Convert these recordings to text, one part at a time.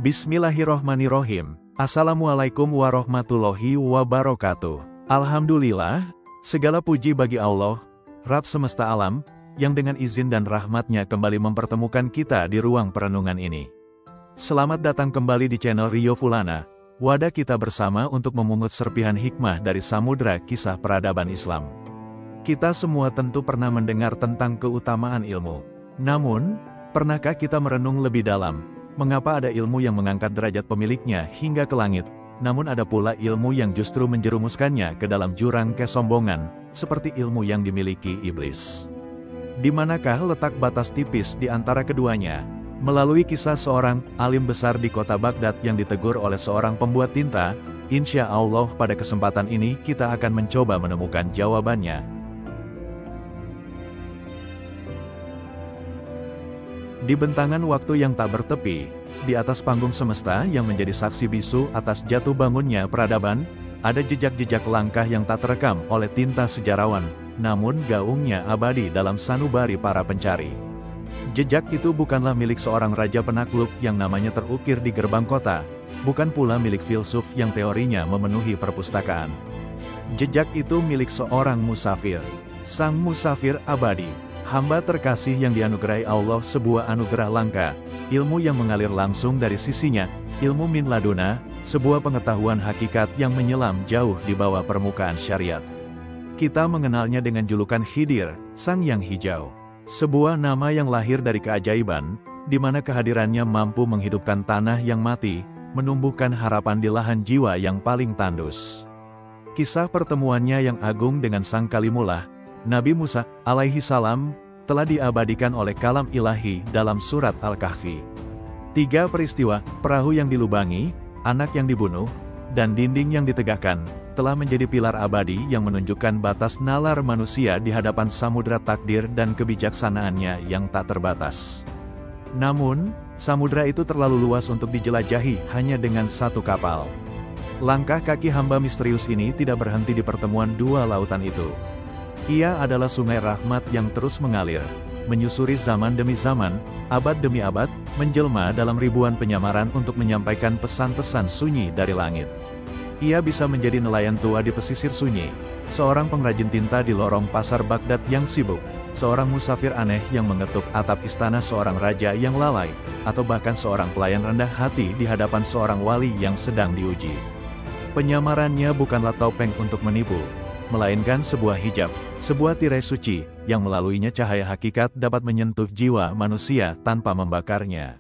Bismillahirrohmanirrohim. Assalamualaikum warahmatullahi wabarakatuh. Alhamdulillah, segala puji bagi Allah, Rabb semesta alam, yang dengan izin dan rahmatnya kembali mempertemukan kita di ruang perenungan ini. Selamat datang kembali di channel Rio Fulana, wadah kita bersama untuk memungut serpihan hikmah dari samudra kisah peradaban Islam. Kita semua tentu pernah mendengar tentang keutamaan ilmu. Namun, pernahkah kita merenung lebih dalam, mengapa ada ilmu yang mengangkat derajat pemiliknya hingga ke langit, namun ada pula ilmu yang justru menjerumuskannya ke dalam jurang kesombongan, seperti ilmu yang dimiliki iblis? Di manakah letak batas tipis di antara keduanya? Melalui kisah seorang alim besar di kota Baghdad yang ditegur oleh seorang pembuat tinta, insya Allah pada kesempatan ini kita akan mencoba menemukan jawabannya. Di bentangan waktu yang tak bertepi, di atas panggung semesta yang menjadi saksi bisu atas jatuh bangunnya peradaban, ada jejak-jejak langkah yang tak terekam oleh tinta sejarawan, namun gaungnya abadi dalam sanubari para pencari. Jejak itu bukanlah milik seorang raja penakluk yang namanya terukir di gerbang kota, bukan pula milik filsuf yang teorinya memenuhi perpustakaan. Jejak itu milik seorang musafir, sang musafir abadi. Hamba terkasih yang dianugerahi Allah sebuah anugerah langka, ilmu yang mengalir langsung dari sisinya, ilmu min laduna, sebuah pengetahuan hakikat yang menyelam jauh di bawah permukaan syariat. Kita mengenalnya dengan julukan Khidir, Sang Yang Hijau. Sebuah nama yang lahir dari keajaiban, di mana kehadirannya mampu menghidupkan tanah yang mati, menumbuhkan harapan di lahan jiwa yang paling tandus. Kisah pertemuannya yang agung dengan Sang Kalimullah, Nabi Musa, alaihi salam, telah diabadikan oleh kalam ilahi dalam surat Al-Kahfi. 3 peristiwa, perahu yang dilubangi, anak yang dibunuh, dan dinding yang ditegakkan, telah menjadi pilar abadi yang menunjukkan batas nalar manusia di hadapan samudra takdir dan kebijaksanaannya yang tak terbatas. Namun, samudra itu terlalu luas untuk dijelajahi hanya dengan satu kapal. Langkah kaki hamba misterius ini tidak berhenti di pertemuan dua lautan itu. Ia adalah sungai rahmat yang terus mengalir, menyusuri zaman demi zaman, abad demi abad, menjelma dalam ribuan penyamaran untuk menyampaikan pesan-pesan sunyi dari langit. Ia bisa menjadi nelayan tua di pesisir sunyi, seorang pengrajin tinta di lorong pasar Baghdad yang sibuk, seorang musafir aneh yang mengetuk atap istana seorang raja yang lalai, atau bahkan seorang pelayan rendah hati di hadapan seorang wali yang sedang diuji. Penyamarannya bukanlah topeng untuk menipu, melainkan sebuah hijab, sebuah tirai suci, yang melaluinya cahaya hakikat dapat menyentuh jiwa manusia tanpa membakarnya.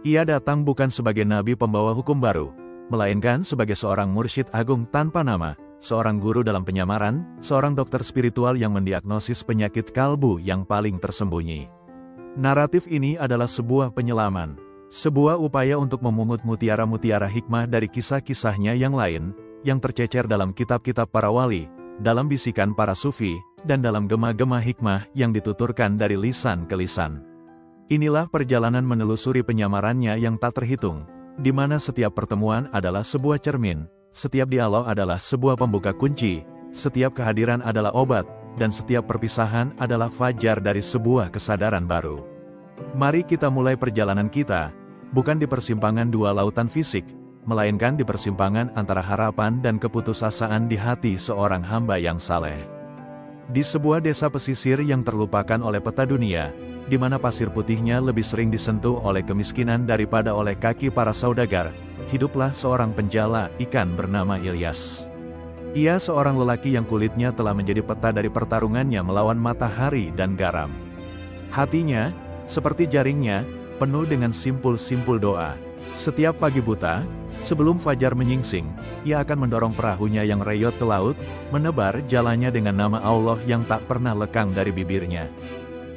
Ia datang bukan sebagai nabi pembawa hukum baru, melainkan sebagai seorang mursyid agung tanpa nama, seorang guru dalam penyamaran, seorang dokter spiritual yang mendiagnosis penyakit kalbu yang paling tersembunyi. Naratif ini adalah sebuah penyelaman, sebuah upaya untuk memungut mutiara-mutiara hikmah dari kisah-kisahnya yang lain, yang tercecer dalam kitab-kitab para wali, dalam bisikan para sufi, dan dalam gema-gema hikmah yang dituturkan dari lisan ke lisan. Inilah perjalanan menelusuri penyamarannya yang tak terhitung, di mana setiap pertemuan adalah sebuah cermin, setiap dialog adalah sebuah pembuka kunci, setiap kehadiran adalah obat, dan setiap perpisahan adalah fajar dari sebuah kesadaran baru. Mari kita mulai perjalanan kita, bukan di persimpangan dua lautan fisik, melainkan di persimpangan antara harapan dan keputusasaan di hati seorang hamba yang saleh. Di sebuah desa pesisir yang terlupakan oleh peta dunia, di mana pasir putihnya lebih sering disentuh oleh kemiskinan daripada oleh kaki para saudagar, hiduplah seorang penjala ikan bernama Ilyas. Ia seorang lelaki yang kulitnya telah menjadi peta dari pertarungannya melawan matahari dan garam. Hatinya, seperti jaringnya, penuh dengan simpul-simpul doa. Setiap pagi buta, sebelum fajar menyingsing, ia akan mendorong perahunya yang reyot ke laut, menebar jalannya dengan nama Allah yang tak pernah lekang dari bibirnya.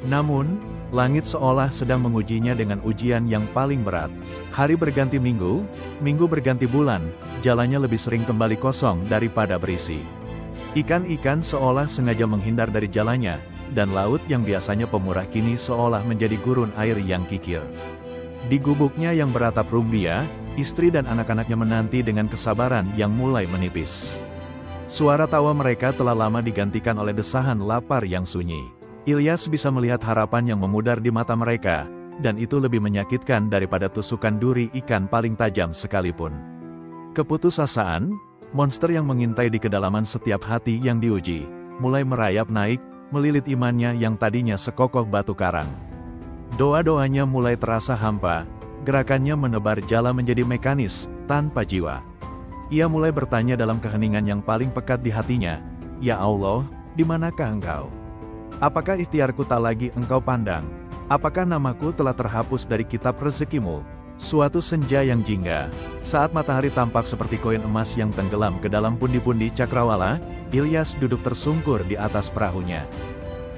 Namun, langit seolah sedang mengujinya dengan ujian yang paling berat. Hari berganti minggu, minggu berganti bulan, jalannya lebih sering kembali kosong daripada berisi. Ikan-ikan seolah sengaja menghindar dari jalannya, dan laut yang biasanya pemurah kini seolah menjadi gurun air yang kikir. Di gubuknya yang beratap rumbia, istri dan anak-anaknya menanti dengan kesabaran yang mulai menipis. Suara tawa mereka telah lama digantikan oleh desahan lapar yang sunyi. Ilyas bisa melihat harapan yang memudar di mata mereka, dan itu lebih menyakitkan daripada tusukan duri ikan paling tajam sekalipun. Keputusasaan, monster yang mengintai di kedalaman setiap hati yang diuji, mulai merayap naik, melilit imannya yang tadinya sekokoh batu karang. Doa-doanya mulai terasa hampa, gerakannya menebar jala menjadi mekanis, tanpa jiwa. Ia mulai bertanya dalam keheningan yang paling pekat di hatinya, "Ya Allah, di manakah Engkau? Apakah ikhtiarku tak lagi Engkau pandang? Apakah namaku telah terhapus dari kitab rezekimu?" Suatu senja yang jingga, saat matahari tampak seperti koin emas yang tenggelam ke dalam pundi-pundi cakrawala, Ilyas duduk tersungkur di atas perahunya.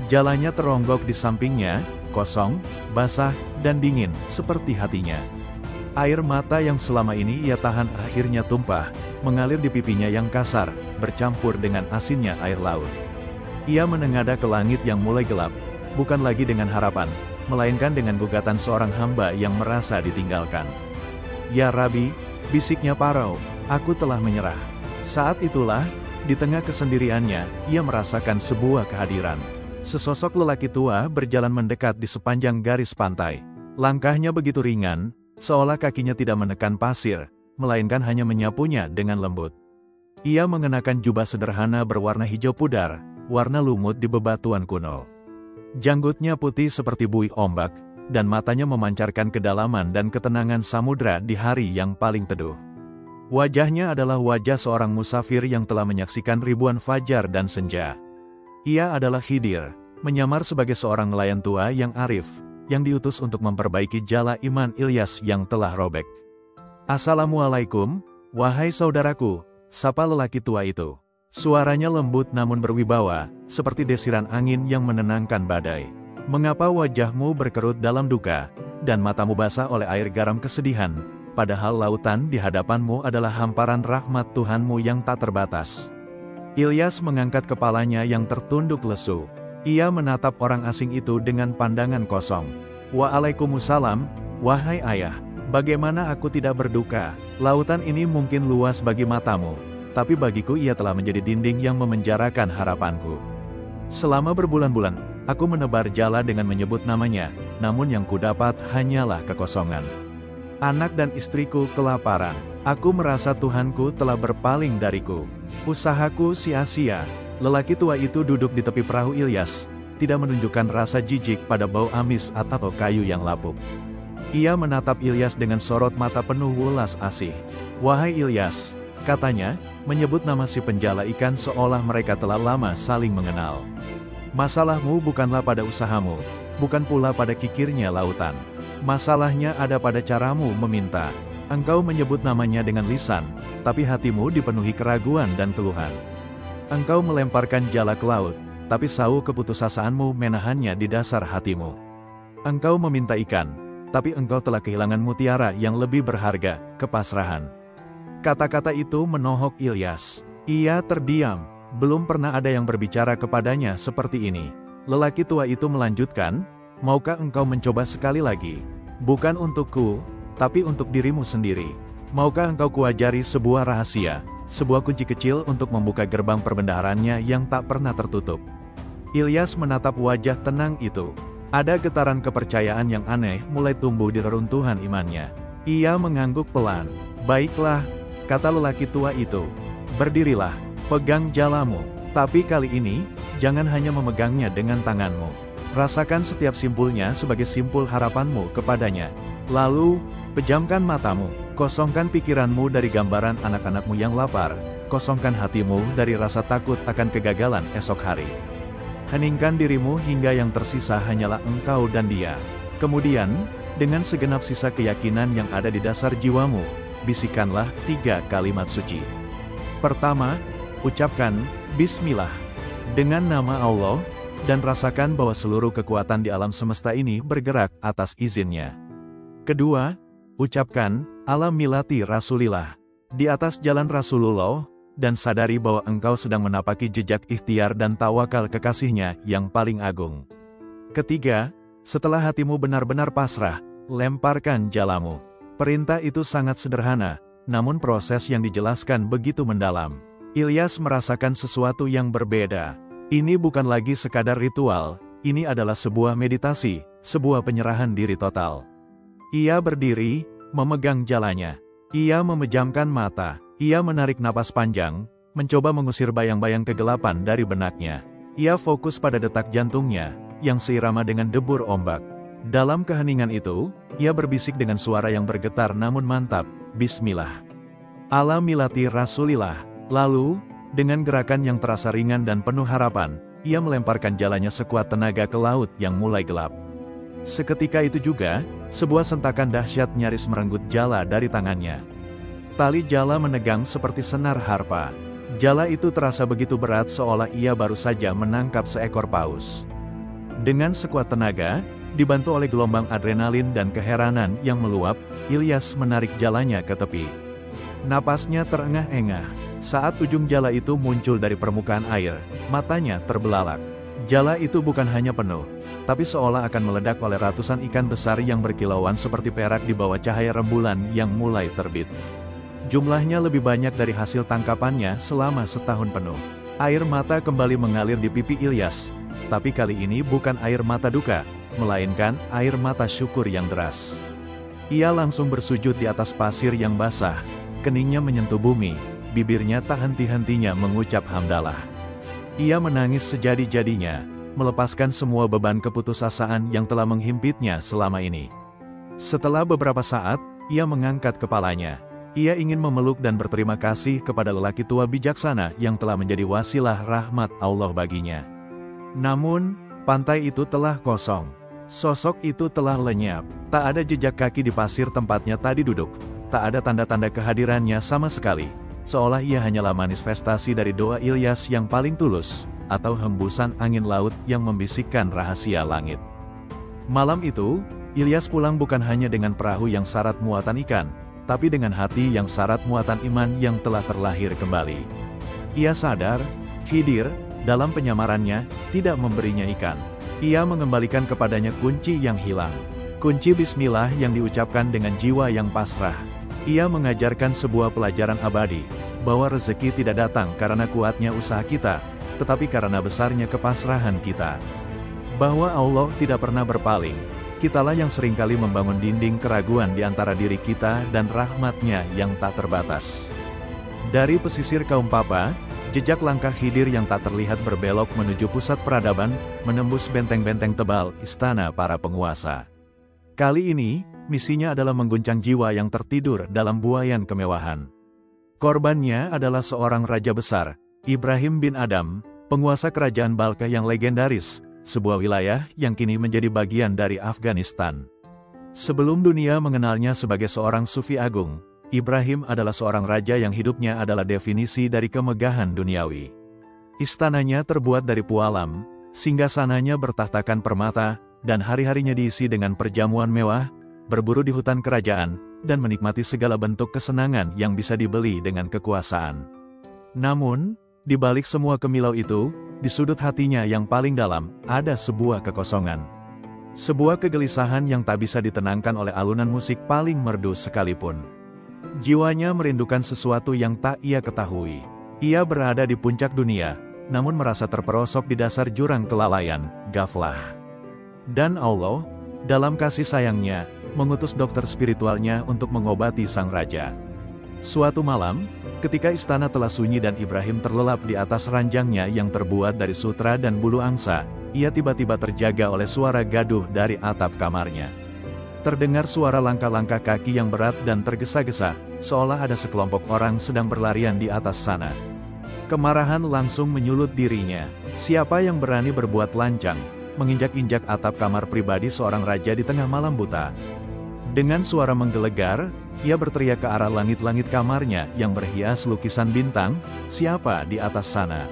Jalannya teronggok di sampingnya, kosong, basah, dan dingin, seperti hatinya. Air mata yang selama ini ia tahan akhirnya tumpah, mengalir di pipinya yang kasar, bercampur dengan asinnya air laut. Ia menengadah ke langit yang mulai gelap, bukan lagi dengan harapan, melainkan dengan gugatan seorang hamba yang merasa ditinggalkan. "Ya Rabi," bisiknya Parau, "aku telah menyerah." Saat itulah, di tengah kesendiriannya, ia merasakan sebuah kehadiran. Sesosok lelaki tua berjalan mendekat di sepanjang garis pantai. Langkahnya begitu ringan, seolah kakinya tidak menekan pasir, melainkan hanya menyapunya dengan lembut. Ia mengenakan jubah sederhana berwarna hijau pudar, warna lumut di bebatuan kuno. Janggutnya putih seperti buih ombak, dan matanya memancarkan kedalaman dan ketenangan samudra di hari yang paling teduh. Wajahnya adalah wajah seorang musafir yang telah menyaksikan ribuan fajar dan senja. Ia adalah Khidir, menyamar sebagai seorang nelayan tua yang arif, yang diutus untuk memperbaiki jala iman Ilyas yang telah robek. "Assalamualaikum, wahai saudaraku," sapa lelaki tua itu. Suaranya lembut namun berwibawa, seperti desiran angin yang menenangkan badai. "Mengapa wajahmu berkerut dalam duka, dan matamu basah oleh air garam kesedihan, padahal lautan di hadapanmu adalah hamparan rahmat Tuhanmu yang tak terbatas?" Ilyas mengangkat kepalanya yang tertunduk lesu. Ia menatap orang asing itu dengan pandangan kosong. "Waalaikumsalam, wahai ayah. Bagaimana aku tidak berduka? Lautan ini mungkin luas bagi matamu, tapi bagiku ia telah menjadi dinding yang memenjarakan harapanku. Selama berbulan-bulan, aku menebar jala dengan menyebut namanya, namun yang kudapat hanyalah kekosongan. Anak dan istriku kelaparan. Aku merasa Tuhanku telah berpaling dariku. Usahaku sia-sia." Lelaki tua itu duduk di tepi perahu Ilyas, tidak menunjukkan rasa jijik pada bau amis atau kayu yang lapuk. Ia menatap Ilyas dengan sorot mata penuh welas asih. "Wahai Ilyas," katanya, menyebut nama si penjala ikan seolah mereka telah lama saling mengenal. "Masalahmu bukanlah pada usahamu, bukan pula pada kikirnya lautan. Masalahnya ada pada caramu meminta. Engkau menyebut namanya dengan lisan, tapi hatimu dipenuhi keraguan dan keluhan. Engkau melemparkan jala ke laut, tapi sau keputusasaanmu menahannya di dasar hatimu. Engkau meminta ikan, tapi engkau telah kehilangan mutiara yang lebih berharga, kepasrahan." Kata-kata itu menohok Ilyas. Ia terdiam, belum pernah ada yang berbicara kepadanya seperti ini. Lelaki tua itu melanjutkan, "Maukah engkau mencoba sekali lagi? Bukan untukku, tapi untuk dirimu sendiri. Maukah engkau kuajari sebuah rahasia, sebuah kunci kecil untuk membuka gerbang perbendaharannya yang tak pernah tertutup?" Ilyas menatap wajah tenang itu. Ada getaran kepercayaan yang aneh mulai tumbuh di reruntuhan imannya. Ia mengangguk pelan. "Baiklah," kata lelaki tua itu. "Berdirilah, pegang jalamu. Tapi kali ini, jangan hanya memegangnya dengan tanganmu. Rasakan setiap simpulnya sebagai simpul harapanmu kepadanya. Lalu, pejamkan matamu, kosongkan pikiranmu dari gambaran anak-anakmu yang lapar, kosongkan hatimu dari rasa takut akan kegagalan esok hari. Heningkan dirimu hingga yang tersisa hanyalah engkau dan dia. Kemudian, dengan segenap sisa keyakinan yang ada di dasar jiwamu, bisikanlah 3 kalimat suci. Pertama, ucapkan, Bismillah, dengan nama Allah, dan rasakan bahwa seluruh kekuatan di alam semesta ini bergerak atas izinnya. Kedua, ucapkan, Ala milati Rasulillah, di atas jalan Rasulullah, dan sadari bahwa engkau sedang menapaki jejak ikhtiar dan tawakal kekasihnya yang paling agung. Ketiga, setelah hatimu benar-benar pasrah, lemparkan jalamu. Perintah itu sangat sederhana, namun proses yang dijelaskan begitu mendalam. Ilyas merasakan sesuatu yang berbeda. Ini bukan lagi sekadar ritual, ini adalah sebuah meditasi, sebuah penyerahan diri total. Ia berdiri, memegang jalanya. Ia memejamkan mata. Ia menarik napas panjang, mencoba mengusir bayang-bayang kegelapan dari benaknya. Ia fokus pada detak jantungnya, yang seirama dengan debur ombak. Dalam keheningan itu, ia berbisik dengan suara yang bergetar namun mantap, Bismillah. Ala milati Rasulillah. Lalu, dengan gerakan yang terasa ringan dan penuh harapan, ia melemparkan jalannya sekuat tenaga ke laut yang mulai gelap. Seketika itu juga, sebuah sentakan dahsyat nyaris merenggut jala dari tangannya. Tali jala menegang seperti senar harpa. Jala itu terasa begitu berat seolah ia baru saja menangkap seekor paus. Dengan sekuat tenaga, dibantu oleh gelombang adrenalin dan keheranan yang meluap, Ilyas menarik jalanya ke tepi. Napasnya terengah-engah. Saat ujung jala itu muncul dari permukaan air, matanya terbelalak. Jala itu bukan hanya penuh, tapi seolah akan meledak oleh ratusan ikan besar yang berkilauan seperti perak di bawah cahaya rembulan yang mulai terbit. Jumlahnya lebih banyak dari hasil tangkapannya selama setahun penuh. Air mata kembali mengalir di pipi Ilyas, tapi kali ini bukan air mata duka, melainkan air mata syukur yang deras. Ia langsung bersujud di atas pasir yang basah, keningnya menyentuh bumi, bibirnya tak henti-hentinya mengucap hamdalah. Ia menangis sejadi-jadinya, melepaskan semua beban keputusasaan yang telah menghimpitnya selama ini. Setelah beberapa saat, ia mengangkat kepalanya. Ia ingin memeluk dan berterima kasih kepada lelaki tua bijaksana yang telah menjadi wasilah rahmat Allah baginya. Namun, pantai itu telah kosong. Sosok itu telah lenyap. Tak ada jejak kaki di pasir tempatnya tadi duduk. Tak ada tanda-tanda kehadirannya sama sekali. Seolah ia hanyalah manifestasi dari doa Ilyas yang paling tulus, atau hembusan angin laut yang membisikkan rahasia langit. Malam itu, Ilyas pulang bukan hanya dengan perahu yang syarat muatan ikan, tapi dengan hati yang syarat muatan iman yang telah terlahir kembali. Ia sadar, Khidir, dalam penyamarannya, tidak memberinya ikan. Ia mengembalikan kepadanya kunci yang hilang. Kunci Bismillah yang diucapkan dengan jiwa yang pasrah. Ia mengajarkan sebuah pelajaran abadi, bahwa rezeki tidak datang karena kuatnya usaha kita, tetapi karena besarnya kepasrahan kita. Bahwa Allah tidak pernah berpaling, kitalah yang seringkali membangun dinding keraguan di antara diri kita dan rahmat-Nya yang tak terbatas. Dari pesisir kaum Papa, jejak langkah Khidir yang tak terlihat berbelok menuju pusat peradaban, menembus benteng-benteng tebal istana para penguasa. Kali ini, misinya adalah mengguncang jiwa yang tertidur dalam buaian kemewahan. Korbannya adalah seorang raja besar, Ibrahim bin Adham, penguasa kerajaan Balkh yang legendaris, sebuah wilayah yang kini menjadi bagian dari Afghanistan. Sebelum dunia mengenalnya sebagai seorang sufi agung, Ibrahim adalah seorang raja yang hidupnya adalah definisi dari kemegahan duniawi. Istananya terbuat dari pualam, singgasananya bertahtakan permata, dan hari-harinya diisi dengan perjamuan mewah, berburu di hutan kerajaan, dan menikmati segala bentuk kesenangan yang bisa dibeli dengan kekuasaan. Namun, di balik semua kemilau itu, di sudut hatinya yang paling dalam, ada sebuah kekosongan. Sebuah kegelisahan yang tak bisa ditenangkan oleh alunan musik paling merdu sekalipun. Jiwanya merindukan sesuatu yang tak ia ketahui. Ia berada di puncak dunia, namun merasa terperosok di dasar jurang kelalaian, ghaflah. Dan Allah, dalam kasih sayangnya, mengutus dokter spiritualnya untuk mengobati sang raja. Suatu malam, ketika istana telah sunyi dan Ibrahim terlelap di atas ranjangnya yang terbuat dari sutra dan bulu angsa, ia tiba-tiba terjaga oleh suara gaduh dari atap kamarnya. Terdengar suara langkah-langkah kaki yang berat dan tergesa-gesa, seolah ada sekelompok orang sedang berlarian di atas sana. Kemarahan langsung menyulut dirinya. Siapa yang berani berbuat lancang, menginjak-injak atap kamar pribadi seorang raja di tengah malam buta? Dengan suara menggelegar, ia berteriak ke arah langit-langit kamarnya yang berhias lukisan bintang, "Siapa di atas sana?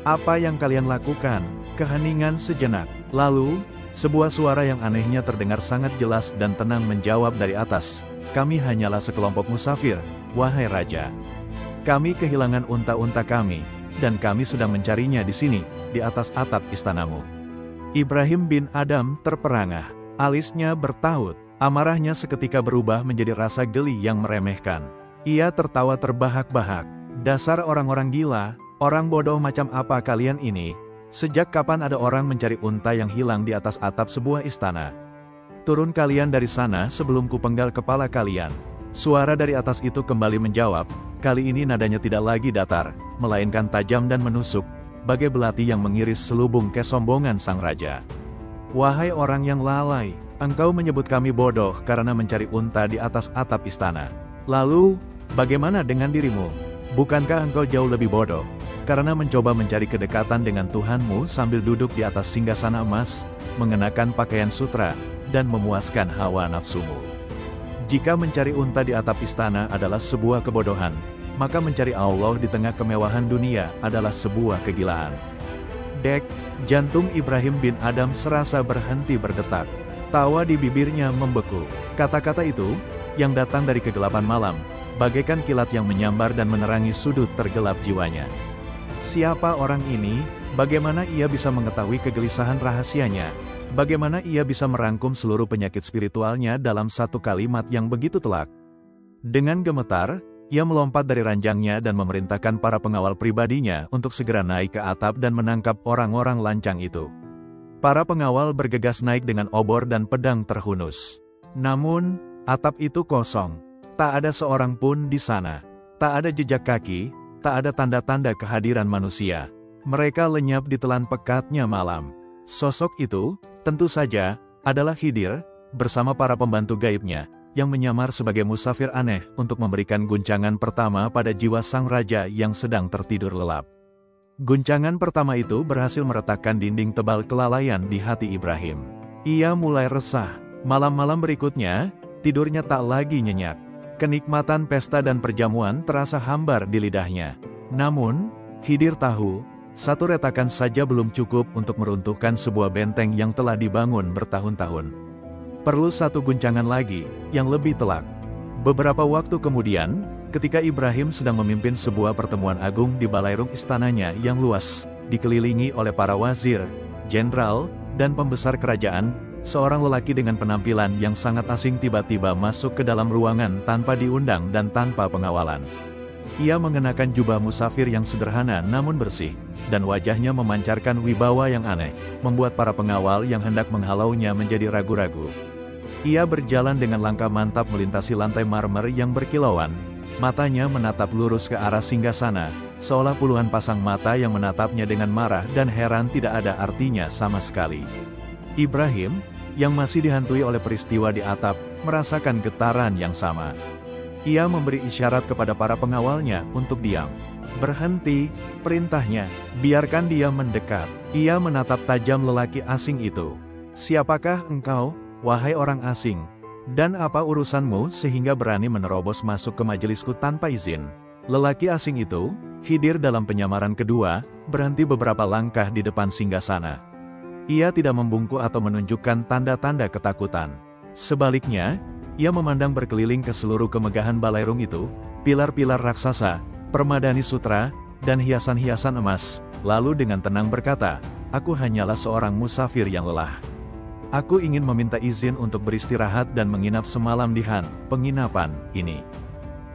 Apa yang kalian lakukan?" Keheningan sejenak. Lalu, sebuah suara yang anehnya terdengar sangat jelas dan tenang menjawab dari atas, "Kami hanyalah sekelompok musafir, wahai raja. Kami kehilangan unta-unta kami, dan kami sedang mencarinya di sini, di atas atap istanamu." Ibrahim bin Adham terperangah. Alisnya bertaut. Amarahnya seketika berubah menjadi rasa geli yang meremehkan. Ia tertawa terbahak-bahak. "Dasar orang-orang gila, orang bodoh macam apa kalian ini? Sejak kapan ada orang mencari unta yang hilang di atas atap sebuah istana? Turun kalian dari sana sebelum kupenggal kepala kalian. Suara dari atas itu kembali menjawab, kali ini nadanya tidak lagi datar, melainkan tajam dan menusuk, bagai belati yang mengiris selubung kesombongan sang raja. Wahai orang yang lalai, engkau menyebut kami bodoh karena mencari unta di atas atap istana. Lalu, bagaimana dengan dirimu? Bukankah engkau jauh lebih bodoh? Karena mencoba mencari kedekatan dengan Tuhanmu sambil duduk di atas singgasana emas, mengenakan pakaian sutra, dan memuaskan hawa nafsumu. Jika mencari unta di atap istana adalah sebuah kebodohan, maka mencari Allah di tengah kemewahan dunia adalah sebuah kegilaan. Dek, jantung Ibrahim bin Adham serasa berhenti berdetak. Tawa di bibirnya membeku. Kata-kata itu, yang datang dari kegelapan malam, bagaikan kilat yang menyambar dan menerangi sudut tergelap jiwanya. Siapa orang ini? Bagaimana ia bisa mengetahui kegelisahan rahasianya? Bagaimana ia bisa merangkum seluruh penyakit spiritualnya dalam satu kalimat yang begitu telak? Dengan gemetar, ia melompat dari ranjangnya dan memerintahkan para pengawal pribadinya untuk segera naik ke atap dan menangkap orang-orang lancang itu. Para pengawal bergegas naik dengan obor dan pedang terhunus. Namun, atap itu kosong. Tak ada seorang pun di sana. Tak ada jejak kaki, tak ada tanda-tanda kehadiran manusia. Mereka lenyap di telan pekatnya malam. Sosok itu, tentu saja, adalah Khidir, bersama para pembantu gaibnya, yang menyamar sebagai musafir aneh untuk memberikan guncangan pertama pada jiwa sang raja yang sedang tertidur lelap. Guncangan pertama itu berhasil meretakkan dinding tebal kelalaian di hati Ibrahim. Ia mulai resah. Malam-malam berikutnya, tidurnya tak lagi nyenyak. Kenikmatan pesta dan perjamuan terasa hambar di lidahnya. Namun, Khidir tahu, satu retakan saja belum cukup untuk meruntuhkan sebuah benteng yang telah dibangun bertahun-tahun. Perlu satu guncangan lagi, yang lebih telak. Beberapa waktu kemudian, ketika Ibrahim sedang memimpin sebuah pertemuan agung di balairung istananya yang luas, dikelilingi oleh para wazir, jenderal, dan pembesar kerajaan, seorang lelaki dengan penampilan yang sangat asing tiba-tiba masuk ke dalam ruangan tanpa diundang dan tanpa pengawalan. Ia mengenakan jubah musafir yang sederhana namun bersih, dan wajahnya memancarkan wibawa yang aneh, membuat para pengawal yang hendak menghalaunya menjadi ragu-ragu. Ia berjalan dengan langkah mantap melintasi lantai marmer yang berkilauan, matanya menatap lurus ke arah singgasana, seolah puluhan pasang mata yang menatapnya dengan marah dan heran tidak ada artinya sama sekali. Ibrahim, yang masih dihantui oleh peristiwa di atap, merasakan getaran yang sama. Ia memberi isyarat kepada para pengawalnya untuk diam. Berhenti, perintahnya, biarkan dia mendekat. Ia menatap tajam lelaki asing itu. Siapakah engkau, wahai orang asing? Dan apa urusanmu sehingga berani menerobos masuk ke majelisku tanpa izin? Lelaki asing itu, Khidir dalam penyamaran kedua, berhenti beberapa langkah di depan singgasana. Ia tidak membungkuk atau menunjukkan tanda-tanda ketakutan. Sebaliknya, ia memandang berkeliling ke seluruh kemegahan balairung itu, pilar-pilar raksasa, permadani sutra, dan hiasan-hiasan emas, lalu dengan tenang berkata, "Aku hanyalah seorang musafir yang lelah. Aku ingin meminta izin untuk beristirahat dan menginap semalam di penginapan ini."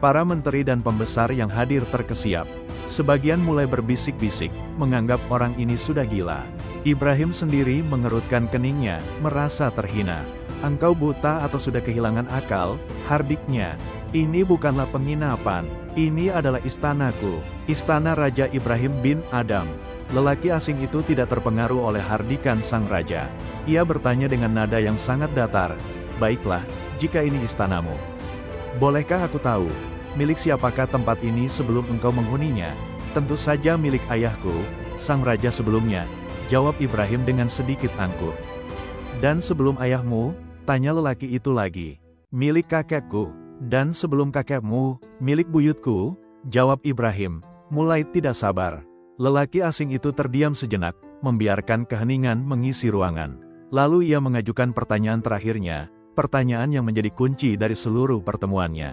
Para menteri dan pembesar yang hadir terkesiap. Sebagian mulai berbisik-bisik, menganggap orang ini sudah gila. Ibrahim sendiri mengerutkan keningnya, merasa terhina. "Engkau buta atau sudah kehilangan akal?" hardiknya. "Ini bukanlah penginapan, ini adalah istanaku, istana Raja Ibrahim bin Adham." Lelaki asing itu tidak terpengaruh oleh hardikan sang raja. Ia bertanya dengan nada yang sangat datar, "Baiklah, jika ini istanamu, bolehkah aku tahu, milik siapakah tempat ini sebelum engkau menghuninya?" "Tentu saja milik ayahku, sang raja sebelumnya," jawab Ibrahim dengan sedikit angkuh. "Dan sebelum ayahmu?" tanya lelaki itu lagi. "Milik kakekku." "Dan sebelum kakekmu, milik buyutku," jawab Ibrahim, mulai tidak sabar. Lelaki asing itu terdiam sejenak, membiarkan keheningan mengisi ruangan. Lalu ia mengajukan pertanyaan terakhirnya, pertanyaan yang menjadi kunci dari seluruh pertemuannya.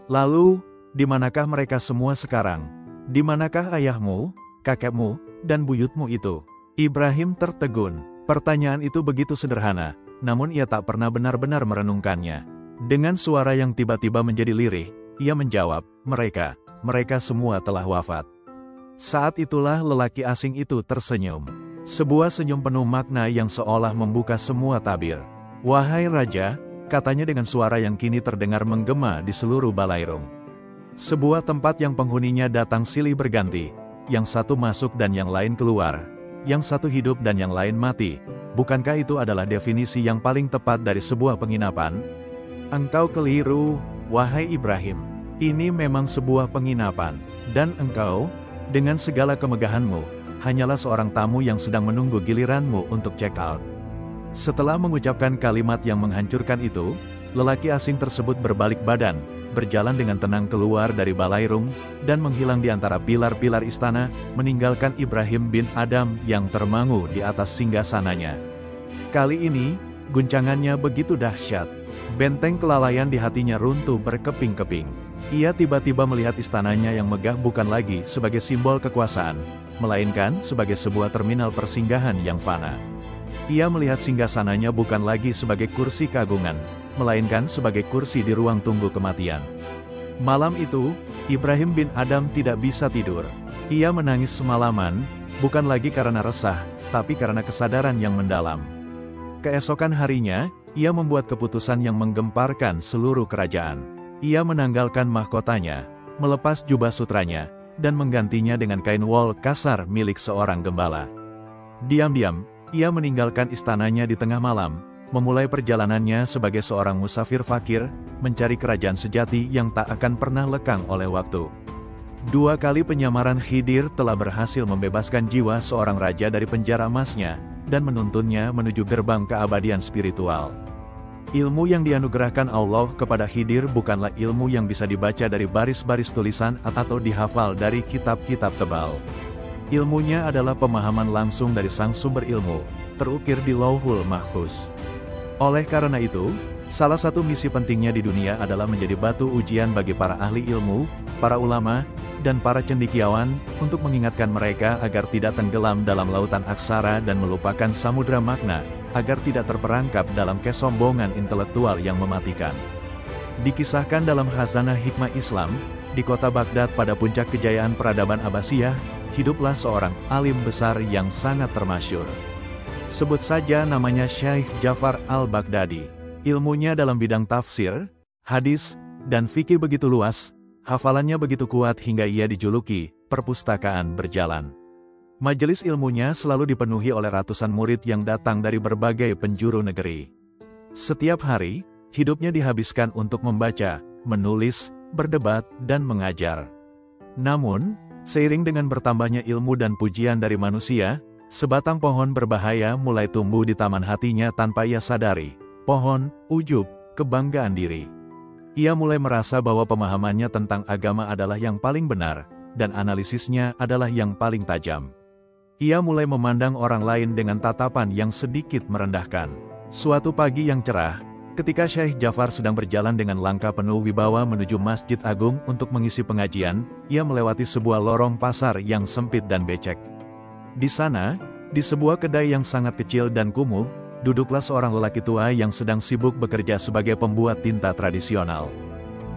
"Lalu, di manakah mereka semua sekarang? Di manakah ayahmu, kakekmu, dan buyutmu itu?" Ibrahim tertegun. Pertanyaan itu begitu sederhana, namun ia tak pernah benar-benar merenungkannya. Dengan suara yang tiba-tiba menjadi lirih, ia menjawab, mereka semua telah wafat." Saat itulah lelaki asing itu tersenyum. Sebuah senyum penuh makna yang seolah membuka semua tabir. "Wahai Raja," katanya dengan suara yang kini terdengar menggema di seluruh Balairung. Sebuah tempat yang penghuninya datang silih berganti, yang satu masuk dan yang lain keluar, yang satu hidup dan yang lain mati. Bukankah itu adalah definisi yang paling tepat dari sebuah penginapan? Engkau keliru, wahai Ibrahim. Ini memang sebuah penginapan, dan engkau, dengan segala kemegahanmu, hanyalah seorang tamu yang sedang menunggu giliranmu untuk check out. Setelah mengucapkan kalimat yang menghancurkan itu, lelaki asing tersebut berbalik badan, berjalan dengan tenang keluar dari Balairung, dan menghilang di antara pilar-pilar istana, meninggalkan Ibrahim bin Adham yang termangu di atas singgasananya. Kali ini, guncangannya begitu dahsyat. Benteng kelalaian di hatinya runtuh berkeping-keping. Ia tiba-tiba melihat istananya yang megah bukan lagi sebagai simbol kekuasaan, melainkan sebagai sebuah terminal persinggahan yang fana. Ia melihat singgasananya bukan lagi sebagai kursi keagungan, melainkan sebagai kursi di ruang tunggu kematian. Malam itu, Ibrahim bin Adham tidak bisa tidur. Ia menangis semalaman, bukan lagi karena resah, tapi karena kesadaran yang mendalam. Keesokan harinya, ia membuat keputusan yang menggemparkan seluruh kerajaan. Ia menanggalkan mahkotanya, melepas jubah sutranya, dan menggantinya dengan kain wol kasar milik seorang gembala. Diam-diam, ia meninggalkan istananya di tengah malam, memulai perjalanannya sebagai seorang musafir fakir, mencari kerajaan sejati yang tak akan pernah lekang oleh waktu. 2 kali penyamaran Khidir telah berhasil membebaskan jiwa seorang raja dari penjara emasnya, dan menuntunnya menuju gerbang keabadian spiritual. Ilmu yang dianugerahkan Allah kepada Khidir bukanlah ilmu yang bisa dibaca dari baris-baris tulisan atau dihafal dari kitab-kitab tebal. Ilmunya adalah pemahaman langsung dari sang sumber ilmu, terukir di Lauhul Mahfuz. Oleh karena itu, salah satu misi pentingnya di dunia adalah menjadi batu ujian bagi para ahli ilmu, para ulama, dan para cendekiawan, untuk mengingatkan mereka agar tidak tenggelam dalam lautan aksara dan melupakan samudra makna, agar tidak terperangkap dalam kesombongan intelektual yang mematikan. Dikisahkan dalam Khazanah Hikmah Islam, di kota Baghdad pada puncak kejayaan peradaban Abbasiyah, hiduplah seorang alim besar yang sangat termasyhur. Sebut saja namanya Syekh Ja'far al-Baghdadi. Ilmunya dalam bidang tafsir, hadis, dan fikih begitu luas, hafalannya begitu kuat hingga ia dijuluki perpustakaan berjalan. Majelis ilmunya selalu dipenuhi oleh ratusan murid yang datang dari berbagai penjuru negeri. Setiap hari, hidupnya dihabiskan untuk membaca, menulis, berdebat, dan mengajar. Namun, seiring dengan bertambahnya ilmu dan pujian dari manusia, sebatang pohon berbahaya mulai tumbuh di taman hatinya tanpa ia sadari. Pohon ujub, kebanggaan diri. Ia mulai merasa bahwa pemahamannya tentang agama adalah yang paling benar, dan analisisnya adalah yang paling tajam. Ia mulai memandang orang lain dengan tatapan yang sedikit merendahkan. Suatu pagi yang cerah, ketika Syekh Ja'far sedang berjalan dengan langkah penuh wibawa menuju Masjid Agung untuk mengisi pengajian, ia melewati sebuah lorong pasar yang sempit dan becek. Di sana, di sebuah kedai yang sangat kecil dan kumuh, duduklah seorang lelaki tua yang sedang sibuk bekerja sebagai pembuat tinta tradisional.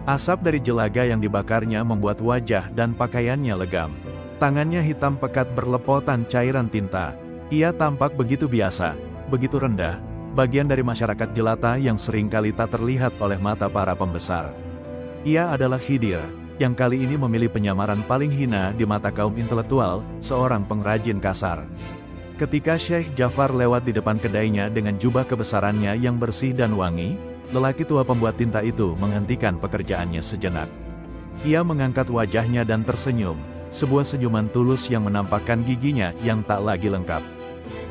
Asap dari jelaga yang dibakarnya membuat wajah dan pakaiannya legam. Tangannya hitam pekat berlepotan cairan tinta. Ia tampak begitu biasa, begitu rendah, bagian dari masyarakat jelata yang seringkali tak terlihat oleh mata para pembesar. Ia adalah Khidir, yang kali ini memilih penyamaran paling hina di mata kaum intelektual, seorang pengrajin kasar. Ketika Syekh Ja'far lewat di depan kedainya dengan jubah kebesarannya yang bersih dan wangi, lelaki tua pembuat tinta itu menghentikan pekerjaannya sejenak. Ia mengangkat wajahnya dan tersenyum, sebuah senyuman tulus yang menampakkan giginya yang tak lagi lengkap.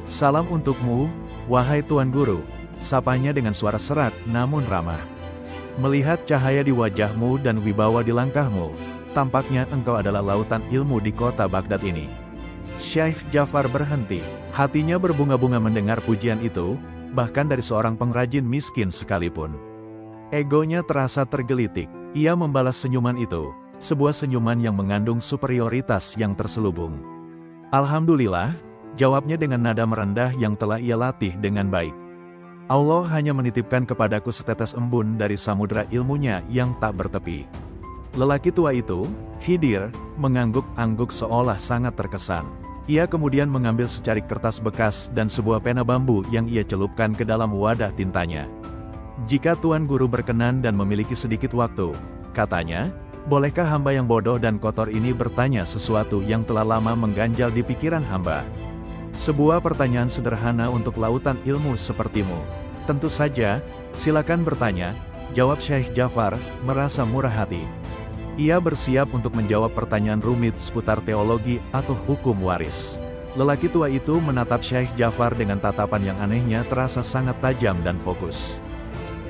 "Salam untukmu, wahai Tuan Guru," sapanya dengan suara serak namun ramah. "Melihat cahaya di wajahmu dan wibawa di langkahmu, tampaknya engkau adalah lautan ilmu di kota Baghdad ini." Syekh Ja'far berhenti, hatinya berbunga-bunga mendengar pujian itu, bahkan dari seorang pengrajin miskin sekalipun. Egonya terasa tergelitik, ia membalas senyuman itu, sebuah senyuman yang mengandung superioritas yang terselubung. "Alhamdulillah," jawabnya dengan nada merendah yang telah ia latih dengan baik. "Allah hanya menitipkan kepadaku setetes embun dari samudra ilmunya yang tak bertepi." Lelaki tua itu, Khidir, mengangguk-angguk seolah sangat terkesan. Ia kemudian mengambil secarik kertas bekas dan sebuah pena bambu yang ia celupkan ke dalam wadah tintanya. Jika Tuan Guru berkenan dan memiliki sedikit waktu, katanya, bolehkah hamba yang bodoh dan kotor ini bertanya sesuatu yang telah lama mengganjal di pikiran hamba? Sebuah pertanyaan sederhana untuk lautan ilmu sepertimu. Tentu saja, silakan bertanya, jawab Syekh Jafar, merasa murah hati. Ia bersiap untuk menjawab pertanyaan rumit seputar teologi atau hukum waris. Lelaki tua itu menatap Syekh Jafar dengan tatapan yang anehnya terasa sangat tajam dan fokus.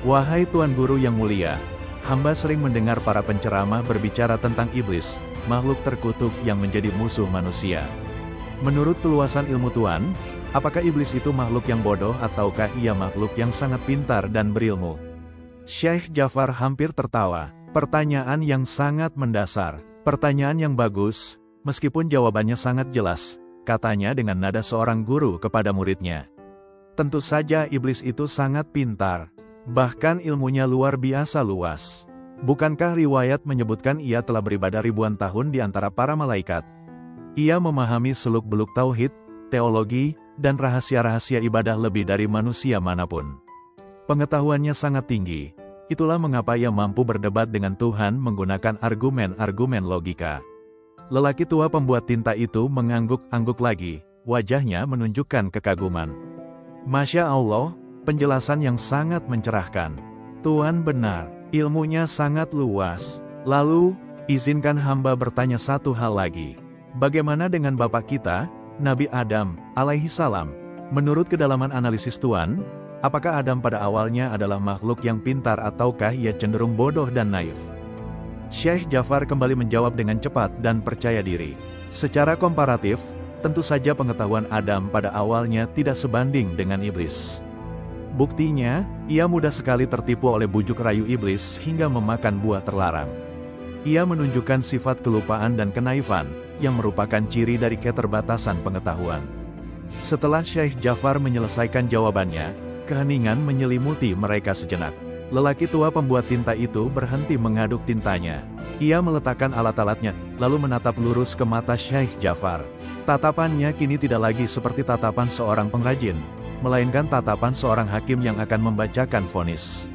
Wahai Tuan Guru yang mulia, hamba sering mendengar para penceramah berbicara tentang iblis, makhluk terkutuk yang menjadi musuh manusia. Menurut keluasan ilmu Tuan, apakah iblis itu makhluk yang bodoh ataukah ia makhluk yang sangat pintar dan berilmu? Syekh Jafar hampir tertawa. Pertanyaan yang sangat mendasar. Pertanyaan yang bagus, meskipun jawabannya sangat jelas, katanya dengan nada seorang guru kepada muridnya. Tentu saja iblis itu sangat pintar. Bahkan ilmunya luar biasa luas. Bukankah riwayat menyebutkan ia telah beribadah ribuan tahun di antara para malaikat? Ia memahami seluk-beluk tauhid, teologi, dan rahasia-rahasia ibadah lebih dari manusia manapun. Pengetahuannya sangat tinggi. Itulah mengapa ia mampu berdebat dengan Tuhan menggunakan argumen-argumen logika. Lelaki tua pembuat tinta itu mengangguk-angguk lagi, wajahnya menunjukkan kekaguman. Masya Allah, penjelasan yang sangat mencerahkan. Tuan benar, ilmunya sangat luas. Lalu, izinkan hamba bertanya satu hal lagi. Bagaimana dengan bapak kita, Nabi Adam, alaihi salam? Menurut kedalaman analisis Tuan, apakah Adam pada awalnya adalah makhluk yang pintar ataukah ia cenderung bodoh dan naif? Syekh Jafar kembali menjawab dengan cepat dan percaya diri. Secara komparatif, tentu saja pengetahuan Adam pada awalnya tidak sebanding dengan iblis. Buktinya, ia mudah sekali tertipu oleh bujuk rayu iblis hingga memakan buah terlarang. Ia menunjukkan sifat kelupaan dan kenaifan, yang merupakan ciri dari keterbatasan pengetahuan. Setelah Syekh Jafar menyelesaikan jawabannya, keheningan menyelimuti mereka sejenak. Lelaki tua pembuat tinta itu berhenti mengaduk tintanya. Ia meletakkan alat-alatnya, lalu menatap lurus ke mata Syekh Jafar. Tatapannya kini tidak lagi seperti tatapan seorang pengrajin, melainkan tatapan seorang hakim yang akan membacakan vonis.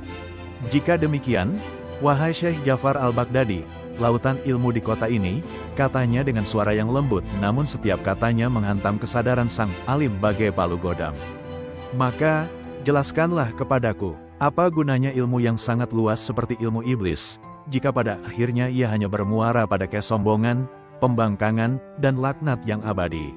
Jika demikian, wahai Syekh Jafar al-Baghdadi, lautan ilmu di kota ini, katanya dengan suara yang lembut, namun setiap katanya menghantam kesadaran sang alim bagai palu godam. Maka, jelaskanlah kepadaku, apa gunanya ilmu yang sangat luas seperti ilmu iblis, jika pada akhirnya ia hanya bermuara pada kesombongan, pembangkangan, dan laknat yang abadi.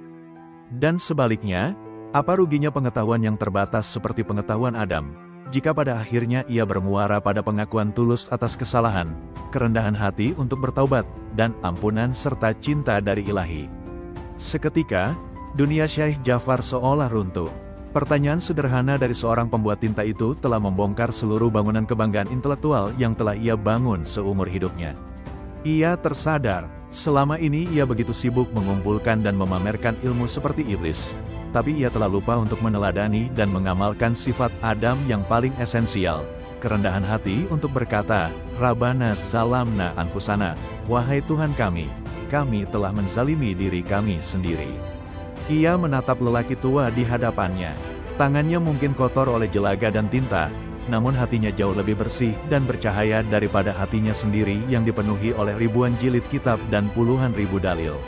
Dan sebaliknya, apa ruginya pengetahuan yang terbatas seperti pengetahuan Adam, jika pada akhirnya ia bermuara pada pengakuan tulus atas kesalahan, kerendahan hati untuk bertaubat, dan ampunan serta cinta dari ilahi. Seketika, dunia Syekh Jafar seolah runtuh. Pertanyaan sederhana dari seorang pembuat tinta itu telah membongkar seluruh bangunan kebanggaan intelektual yang telah ia bangun seumur hidupnya. Ia tersadar, selama ini ia begitu sibuk mengumpulkan dan memamerkan ilmu seperti iblis, tapi ia telah lupa untuk meneladani dan mengamalkan sifat Adam yang paling esensial, kerendahan hati untuk berkata, Rabbana zalamna anfusana, wahai Tuhan kami telah menzalimi diri kami sendiri. Ia menatap lelaki tua di hadapannya. Tangannya mungkin kotor oleh jelaga dan tinta, namun hatinya jauh lebih bersih dan bercahaya daripada hatinya sendiri yang dipenuhi oleh ribuan jilid kitab dan puluhan ribu dalil.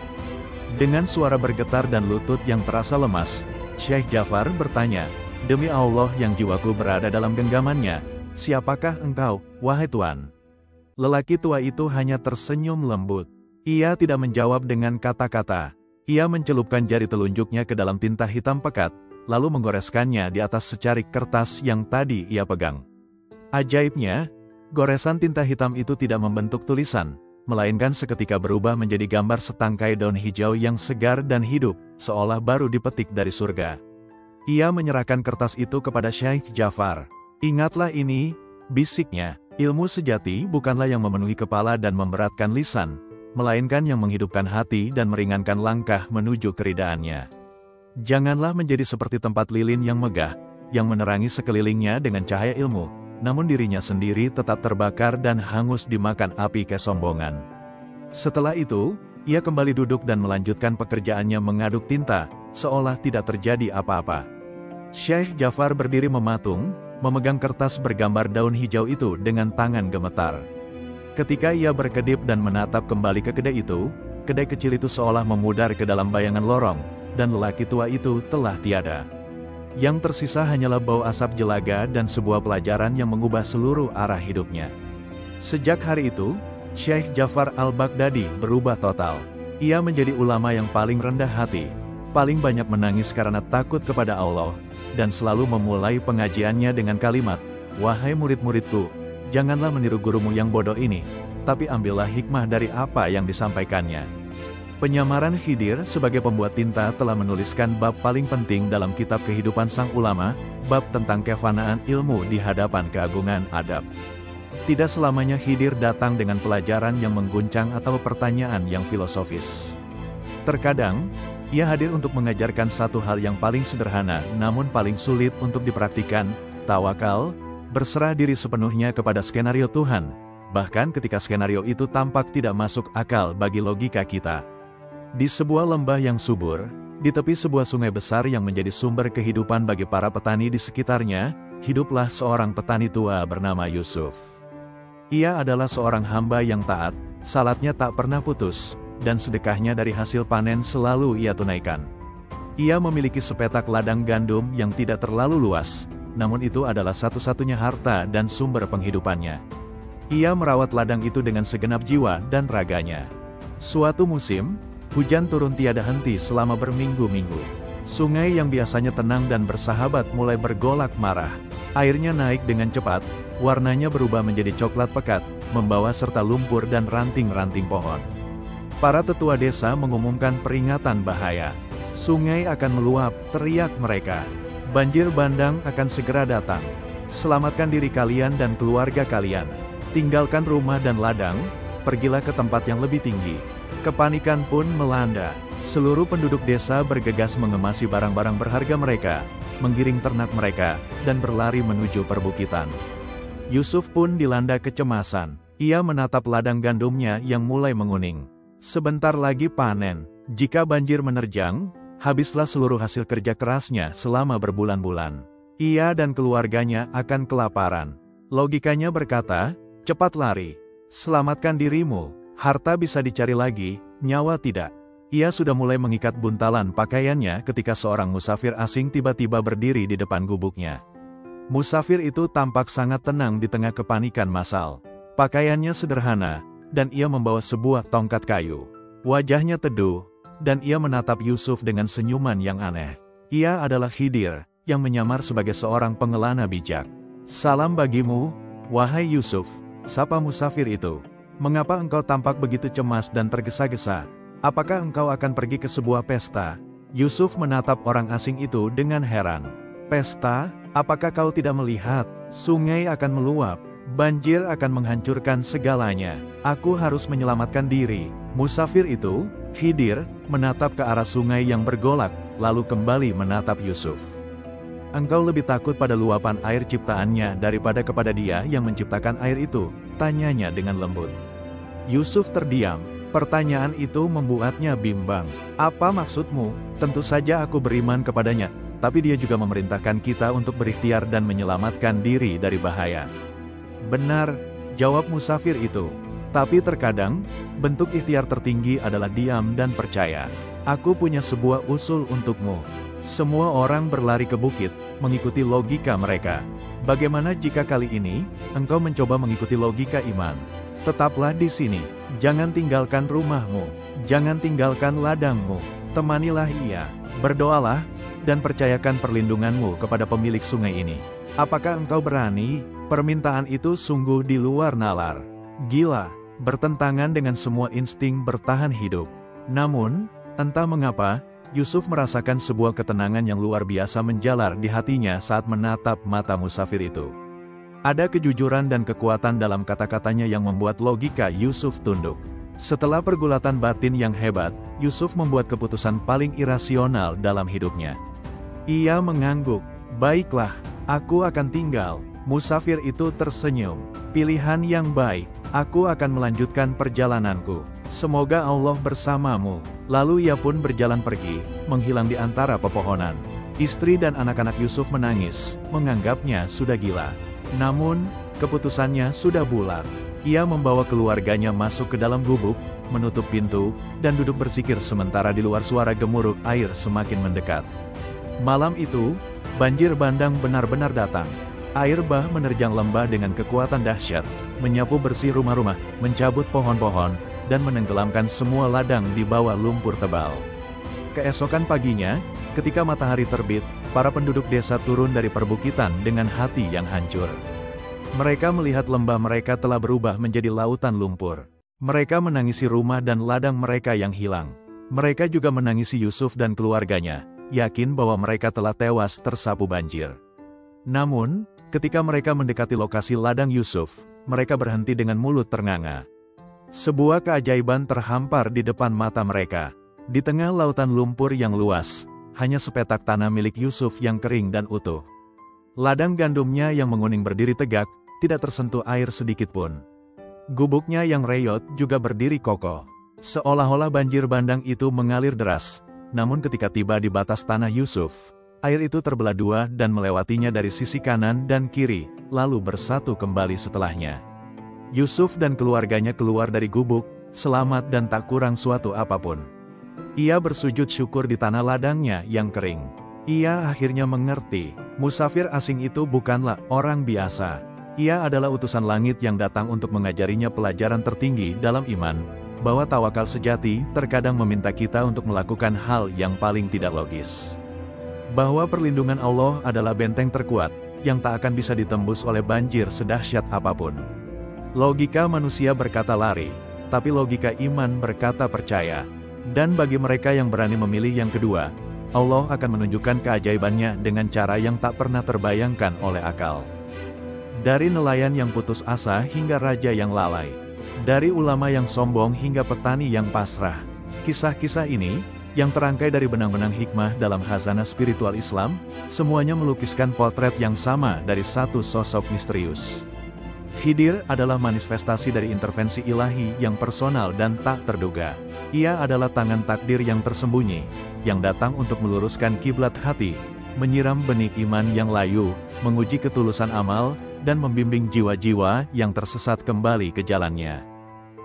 Dengan suara bergetar dan lutut yang terasa lemas, Syekh Jafar bertanya, demi Allah yang jiwaku berada dalam genggamannya, siapakah engkau, wahai Tuan? Lelaki tua itu hanya tersenyum lembut. Ia tidak menjawab dengan kata-kata. Ia mencelupkan jari telunjuknya ke dalam tinta hitam pekat, lalu menggoreskannya di atas secarik kertas yang tadi ia pegang. Ajaibnya, goresan tinta hitam itu tidak membentuk tulisan, melainkan seketika berubah menjadi gambar setangkai daun hijau yang segar dan hidup, seolah baru dipetik dari surga. Ia menyerahkan kertas itu kepada Syekh Jafar. Ingatlah ini, bisiknya, ilmu sejati bukanlah yang memenuhi kepala dan memberatkan lisan, melainkan yang menghidupkan hati dan meringankan langkah menuju keridaannya. Janganlah menjadi seperti tempat lilin yang megah, yang menerangi sekelilingnya dengan cahaya ilmu, namun dirinya sendiri tetap terbakar dan hangus dimakan api kesombongan. Setelah itu, Ia kembali duduk dan melanjutkan pekerjaannya mengaduk tinta, seolah tidak terjadi apa-apa. Syekh Jafar berdiri mematung, memegang kertas bergambar daun hijau itu dengan tangan gemetar. Ketika ia berkedip dan menatap kembali ke kedai itu, kedai kecil itu seolah memudar ke dalam bayangan lorong, dan lelaki tua itu telah tiada. Yang tersisa hanyalah bau asap jelaga dan sebuah pelajaran yang mengubah seluruh arah hidupnya. Sejak hari itu, Syekh Jafar al-Baghdadi berubah total. Ia menjadi ulama yang paling rendah hati, paling banyak menangis karena takut kepada Allah, dan selalu memulai pengajiannya dengan kalimat, "Wahai murid-muridku, janganlah meniru gurumu yang bodoh ini, tapi ambillah hikmah dari apa yang disampaikannya." Penyamaran Khidir sebagai pembuat tinta telah menuliskan bab paling penting dalam kitab kehidupan sang ulama, bab tentang kefanaan ilmu di hadapan keagungan adab. Tidak selamanya Khidir datang dengan pelajaran yang mengguncang atau pertanyaan yang filosofis. Terkadang, ia hadir untuk mengajarkan satu hal yang paling sederhana namun paling sulit untuk dipraktikkan, tawakal, berserah diri sepenuhnya kepada skenario Tuhan, bahkan ketika skenario itu tampak tidak masuk akal bagi logika kita. Di sebuah lembah yang subur, di tepi sebuah sungai besar yang menjadi sumber kehidupan bagi para petani di sekitarnya, hiduplah seorang petani tua bernama Yusuf. Ia adalah seorang hamba yang taat, salatnya tak pernah putus, dan sedekahnya dari hasil panen selalu ia tunaikan. Ia memiliki sepetak ladang gandum yang tidak terlalu luas, namun itu adalah satu-satunya harta dan sumber penghidupannya. Ia merawat ladang itu dengan segenap jiwa dan raganya. Suatu musim, hujan turun tiada henti selama berminggu-minggu. Sungai yang biasanya tenang dan bersahabat mulai bergolak marah. Airnya naik dengan cepat, warnanya berubah menjadi coklat pekat, membawa serta lumpur dan ranting-ranting pohon. Para tetua desa mengumumkan peringatan bahaya. Sungai akan meluap, teriak mereka. Banjir bandang akan segera datang. Selamatkan diri kalian dan keluarga kalian. Tinggalkan rumah dan ladang, pergilah ke tempat yang lebih tinggi. Kepanikan pun melanda. Seluruh penduduk desa bergegas mengemasi barang-barang berharga mereka, menggiring ternak mereka, dan berlari menuju perbukitan. Yusuf pun dilanda kecemasan. Ia menatap ladang gandumnya yang mulai menguning. Sebentar lagi panen. Jika banjir menerjang, habislah seluruh hasil kerja kerasnya selama berbulan-bulan. Ia dan keluarganya akan kelaparan. Logikanya berkata, cepat lari. Selamatkan dirimu. Harta bisa dicari lagi, nyawa tidak. Ia sudah mulai mengikat buntalan pakaiannya ketika seorang musafir asing tiba-tiba berdiri di depan gubuknya. Musafir itu tampak sangat tenang di tengah kepanikan massal. Pakaiannya sederhana, dan ia membawa sebuah tongkat kayu. Wajahnya teduh, dan ia menatap Yusuf dengan senyuman yang aneh. Ia adalah Khidir, yang menyamar sebagai seorang pengelana bijak. "Salam bagimu, wahai Yusuf," sapa musafir itu. "Mengapa engkau tampak begitu cemas dan tergesa-gesa? Apakah engkau akan pergi ke sebuah pesta?" Yusuf menatap orang asing itu dengan heran. "Pesta? Apakah kau tidak melihat? Sungai akan meluap. Banjir akan menghancurkan segalanya. Aku harus menyelamatkan diri." Musafir itu, Khidir, menatap ke arah sungai yang bergolak, lalu kembali menatap Yusuf. "Engkau lebih takut pada luapan air ciptaannya daripada kepada Dia yang menciptakan air itu?" tanyanya dengan lembut. Yusuf terdiam. Pertanyaan itu membuatnya bimbang. "Apa maksudmu?" "Tentu saja aku beriman kepadanya, tapi Dia juga memerintahkan kita untuk berikhtiar dan menyelamatkan diri dari bahaya." "Benar," jawab musafir itu. "Tapi terkadang, bentuk ikhtiar tertinggi adalah diam dan percaya. Aku punya sebuah usul untukmu. Semua orang berlari ke bukit, mengikuti logika mereka. Bagaimana jika kali ini, engkau mencoba mengikuti logika iman? Tetaplah di sini, jangan tinggalkan rumahmu, jangan tinggalkan ladangmu, temanilah ia, berdoalah, dan percayakan perlindunganmu kepada pemilik sungai ini. Apakah engkau berani?" Permintaan itu sungguh di luar nalar. Gila, bertentangan dengan semua insting bertahan hidup. Namun, entah mengapa, Yusuf merasakan sebuah ketenangan yang luar biasa menjalar di hatinya saat menatap mata musafir itu. Ada kejujuran dan kekuatan dalam kata-katanya yang membuat logika Yusuf tunduk. Setelah pergulatan batin yang hebat, Yusuf membuat keputusan paling irasional dalam hidupnya. Ia mengangguk. "Baiklah, aku akan tinggal." Musafir itu tersenyum. "Pilihan yang baik, aku akan melanjutkan perjalananku." Semoga Allah bersamamu. Lalu ia pun berjalan pergi, menghilang di antara pepohonan. Istri dan anak-anak Yusuf menangis, menganggapnya sudah gila. Namun, keputusannya sudah bulat. Ia membawa keluarganya masuk ke dalam gubuk, menutup pintu, dan duduk berzikir sementara di luar suara gemuruh air semakin mendekat. Malam itu, banjir bandang benar-benar datang. Air bah menerjang lembah dengan kekuatan dahsyat, menyapu bersih rumah-rumah, mencabut pohon-pohon, dan menenggelamkan semua ladang di bawah lumpur tebal. Keesokan paginya, ketika matahari terbit, para penduduk desa turun dari perbukitan dengan hati yang hancur. Mereka melihat lembah mereka telah berubah menjadi lautan lumpur. Mereka menangisi rumah dan ladang mereka yang hilang. Mereka juga menangisi Yusuf dan keluarganya, yakin bahwa mereka telah tewas tersapu banjir. Namun, ketika mereka mendekati lokasi ladang Yusuf, mereka berhenti dengan mulut ternganga. Sebuah keajaiban terhampar di depan mata mereka. Di tengah lautan lumpur yang luas, hanya sepetak tanah milik Yusuf yang kering dan utuh. Ladang gandumnya yang menguning berdiri tegak, tidak tersentuh air sedikit pun. Gubuknya yang reyot juga berdiri kokoh. Seolah-olah banjir bandang itu mengalir deras. Namun ketika tiba di batas tanah Yusuf, air itu terbelah dua dan melewatinya dari sisi kanan dan kiri, lalu bersatu kembali setelahnya. Yusuf dan keluarganya keluar dari gubuk, selamat dan tak kurang suatu apapun. Ia bersujud syukur di tanah ladangnya yang kering. Ia akhirnya mengerti, musafir asing itu bukanlah orang biasa. Ia adalah utusan langit yang datang untuk mengajarinya pelajaran tertinggi dalam iman, bahwa tawakal sejati terkadang meminta kita untuk melakukan hal yang paling tidak logis. Bahwa perlindungan Allah adalah benteng terkuat, yang tak akan bisa ditembus oleh banjir sedahsyat apapun. Logika manusia berkata lari, tapi logika iman berkata percaya. Dan bagi mereka yang berani memilih yang kedua, Allah akan menunjukkan keajaibannya dengan cara yang tak pernah terbayangkan oleh akal. Dari nelayan yang putus asa hingga raja yang lalai. Dari ulama yang sombong hingga petani yang pasrah. Kisah-kisah ini, yang terangkai dari benang-benang hikmah dalam khazanah spiritual Islam, semuanya melukiskan potret yang sama dari satu sosok misterius. Khidir adalah manifestasi dari intervensi ilahi yang personal dan tak terduga. Ia adalah tangan takdir yang tersembunyi, yang datang untuk meluruskan kiblat hati, menyiram benih iman yang layu, menguji ketulusan amal, dan membimbing jiwa-jiwa yang tersesat kembali ke jalannya.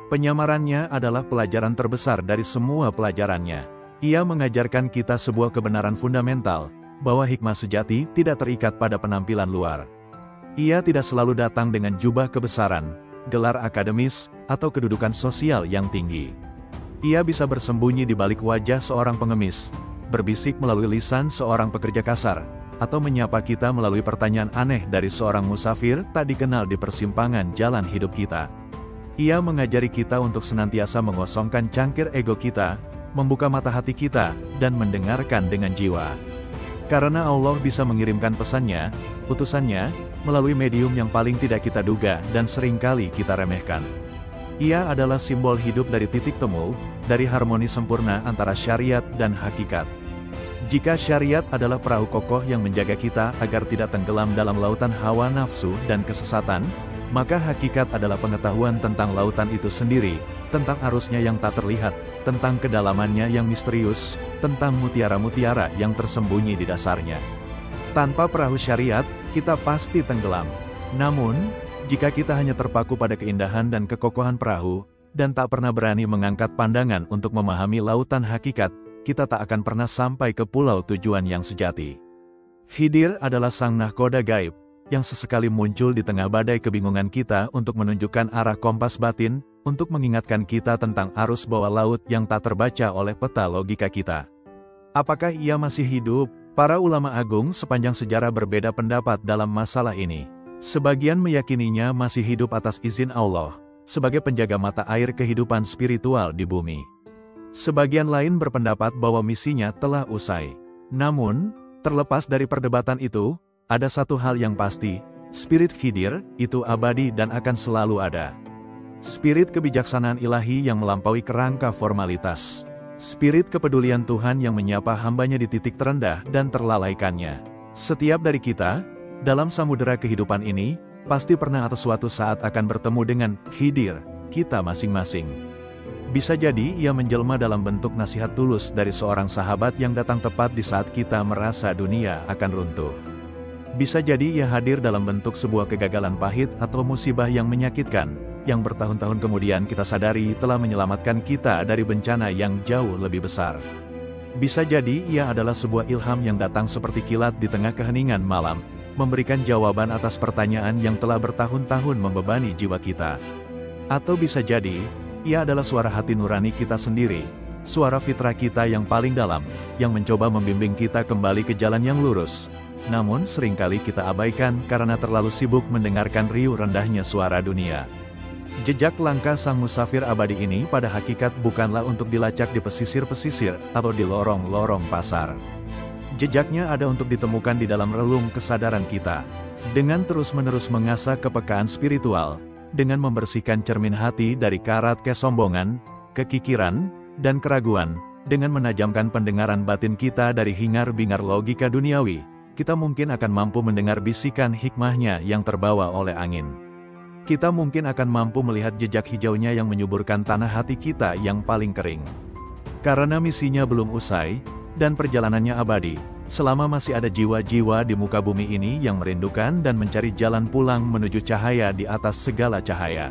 Penyamarannya adalah pelajaran terbesar dari semua pelajarannya. Ia mengajarkan kita sebuah kebenaran fundamental, bahwa hikmah sejati tidak terikat pada penampilan luar. Ia tidak selalu datang dengan jubah kebesaran, gelar akademis, atau kedudukan sosial yang tinggi. Ia bisa bersembunyi di balik wajah seorang pengemis, berbisik melalui lisan seorang pekerja kasar, atau menyapa kita melalui pertanyaan aneh dari seorang musafir tak dikenal di persimpangan jalan hidup kita. Ia mengajari kita untuk senantiasa mengosongkan cangkir ego kita, membuka mata hati kita, dan mendengarkan dengan jiwa. Karena Allah bisa mengirimkan pesannya, utusannya, melalui medium yang paling tidak kita duga dan seringkali kita remehkan. Ia adalah simbol hidup dari titik temu, dari harmoni sempurna antara syariat dan hakikat. Jika syariat adalah perahu kokoh yang menjaga kita agar tidak tenggelam dalam lautan hawa nafsu dan kesesatan, maka hakikat adalah pengetahuan tentang lautan itu sendiri, tentang arusnya yang tak terlihat, tentang kedalamannya yang misterius, tentang mutiara-mutiara yang tersembunyi di dasarnya. Tanpa perahu syariat, kita pasti tenggelam. Namun, jika kita hanya terpaku pada keindahan dan kekokohan perahu, dan tak pernah berani mengangkat pandangan untuk memahami lautan hakikat, kita tak akan pernah sampai ke pulau tujuan yang sejati. Khidir adalah sang nahkoda gaib, yang sesekali muncul di tengah badai kebingungan kita untuk menunjukkan arah kompas batin, untuk mengingatkan kita tentang arus bawah laut yang tak terbaca oleh peta logika kita. Apakah ia masih hidup? Para ulama agung sepanjang sejarah berbeda pendapat dalam masalah ini. Sebagian meyakininya masih hidup atas izin Allah, sebagai penjaga mata air kehidupan spiritual di bumi. Sebagian lain berpendapat bahwa misinya telah usai. Namun, terlepas dari perdebatan itu, ada satu hal yang pasti, spirit Khidir itu abadi dan akan selalu ada. Spirit kebijaksanaan ilahi yang melampaui kerangka formalitas. Spirit kepedulian Tuhan yang menyapa hambanya di titik terendah dan terlalaikannya. Setiap dari kita, dalam samudera kehidupan ini, pasti pernah atau suatu saat akan bertemu dengan Khidir kita masing-masing. Bisa jadi ia menjelma dalam bentuk nasihat tulus dari seorang sahabat yang datang tepat di saat kita merasa dunia akan runtuh. Bisa jadi ia hadir dalam bentuk sebuah kegagalan pahit atau musibah yang menyakitkan, yang bertahun-tahun kemudian kita sadari telah menyelamatkan kita dari bencana yang jauh lebih besar. Bisa jadi ia adalah sebuah ilham yang datang seperti kilat di tengah keheningan malam, memberikan jawaban atas pertanyaan yang telah bertahun-tahun membebani jiwa kita. Atau bisa jadi, ia adalah suara hati nurani kita sendiri, suara fitrah kita yang paling dalam, yang mencoba membimbing kita kembali ke jalan yang lurus. Namun seringkali kita abaikan karena terlalu sibuk mendengarkan riuh rendahnya suara dunia. Jejak langkah sang musafir abadi ini pada hakikat bukanlah untuk dilacak di pesisir-pesisir atau di lorong-lorong pasar. Jejaknya ada untuk ditemukan di dalam relung kesadaran kita. Dengan terus-menerus mengasah kepekaan spiritual, dengan membersihkan cermin hati dari karat kesombongan, kekikiran, dan keraguan, dengan menajamkan pendengaran batin kita dari hingar-bingar logika duniawi, kita mungkin akan mampu mendengar bisikan hikmahnya yang terbawa oleh angin. Kita mungkin akan mampu melihat jejak hijaunya yang menyuburkan tanah hati kita yang paling kering. Karena misinya belum usai, dan perjalanannya abadi, selama masih ada jiwa-jiwa di muka bumi ini yang merindukan dan mencari jalan pulang menuju cahaya di atas segala cahaya.